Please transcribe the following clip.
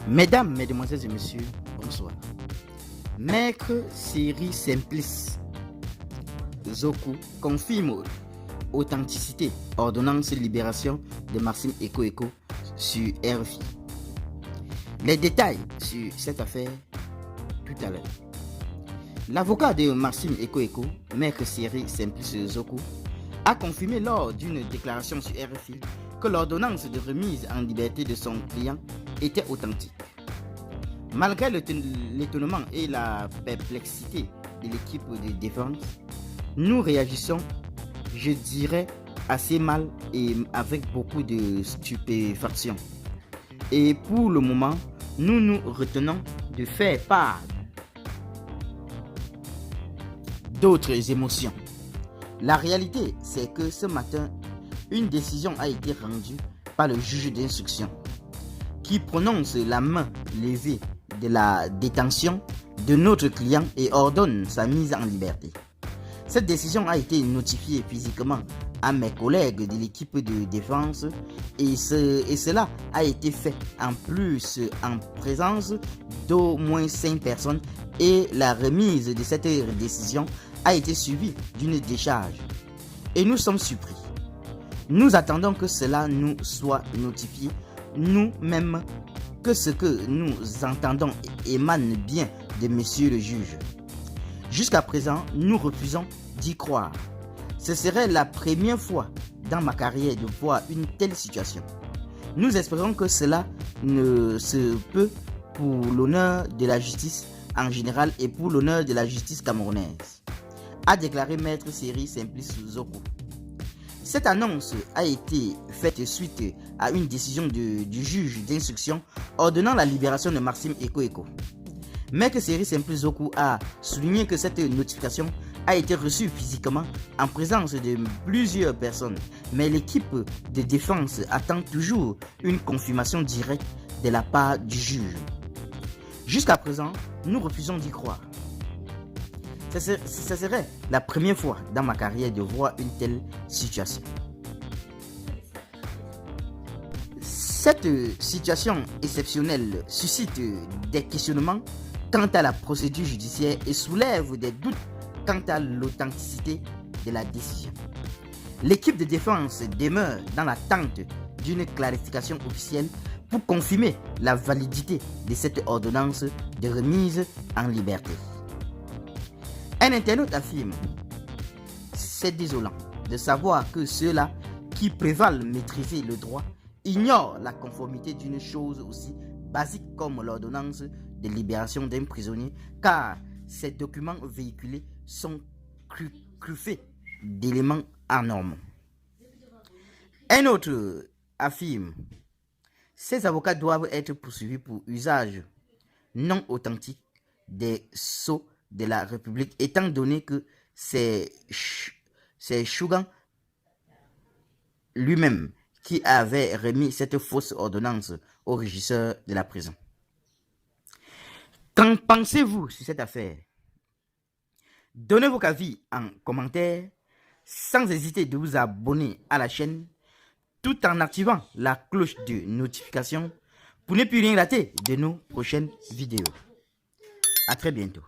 Mesdames, Mesdemoiselles et Messieurs, bonsoir. Maître Siri Simplice Zoku confirme authenticité ordonnance libération de Maxime Eko Eko sur RFI. Les détails sur cette affaire tout à l'heure. L'avocat de Maxime Eko Eko, Maître Siri Simplice Zoku, a confirmé lors d'une déclaration sur RFI que l'ordonnance de remise en liberté de son client était authentique. Malgré l'étonnement et la perplexité de l'équipe de défense, nous réagissons, je dirais, assez mal et avec beaucoup de stupéfaction. Et pour le moment, nous nous retenons de faire part d'autres émotions. La réalité, c'est que ce matin, une décision a été rendue par le juge d'instruction qui prononce la main levée de la détention de notre client et ordonne sa mise en liberté. Cette décision a été notifiée physiquement à mes collègues de l'équipe de défense et cela a été fait en plus en présence d'au moins 5 personnes et la remise de cette décision a été suivie d'une décharge. Et nous sommes surpris. Nous attendons que cela nous soit notifié nous-mêmes, que ce que nous entendons émane bien de monsieur le juge. Jusqu'à présent, nous refusons d'y croire. Ce serait la première fois dans ma carrière de voir une telle situation. Nous espérons que cela ne se peut pour l'honneur de la justice en général et pour l'honneur de la justice camerounaise, a déclaré Maître Siri Simplice Zoku. Cette annonce a été faite suite à une décision du juge d'instruction ordonnant la libération de Maxime Eko Eko. Maître Siri Simplice Zoku a souligné que cette notification a été reçue physiquement en présence de plusieurs personnes, mais l'équipe de défense attend toujours une confirmation directe de la part du juge. Jusqu'à présent, nous refusons d'y croire. Ce serait la première fois dans ma carrière de voir une telle situation. Cette situation exceptionnelle suscite des questionnements quant à la procédure judiciaire et soulève des doutes quant à l'authenticité de la décision. L'équipe de défense demeure dans l'attente d'une clarification officielle pour confirmer la validité de cette ordonnance de remise en liberté. Un internaute affirme: c'est désolant de savoir que ceux-là qui prévalent maîtriser le droit ignorent la conformité d'une chose aussi basique comme l'ordonnance de libération d'un prisonnier, car ces documents véhiculés sont truffés d'éléments anormaux. Un autre affirme: ces avocats doivent être poursuivis pour usage non authentique des sceaux de la République, étant donné que c'est Chougan lui-même qui avait remis cette fausse ordonnance au régisseur de la prison. Qu'en pensez-vous sur cette affaire? Donnez vos avis en commentaire, sans hésiter de vous abonner à la chaîne, tout en activant la cloche de notification pour ne plus rien rater de nos prochaines vidéos. À très bientôt.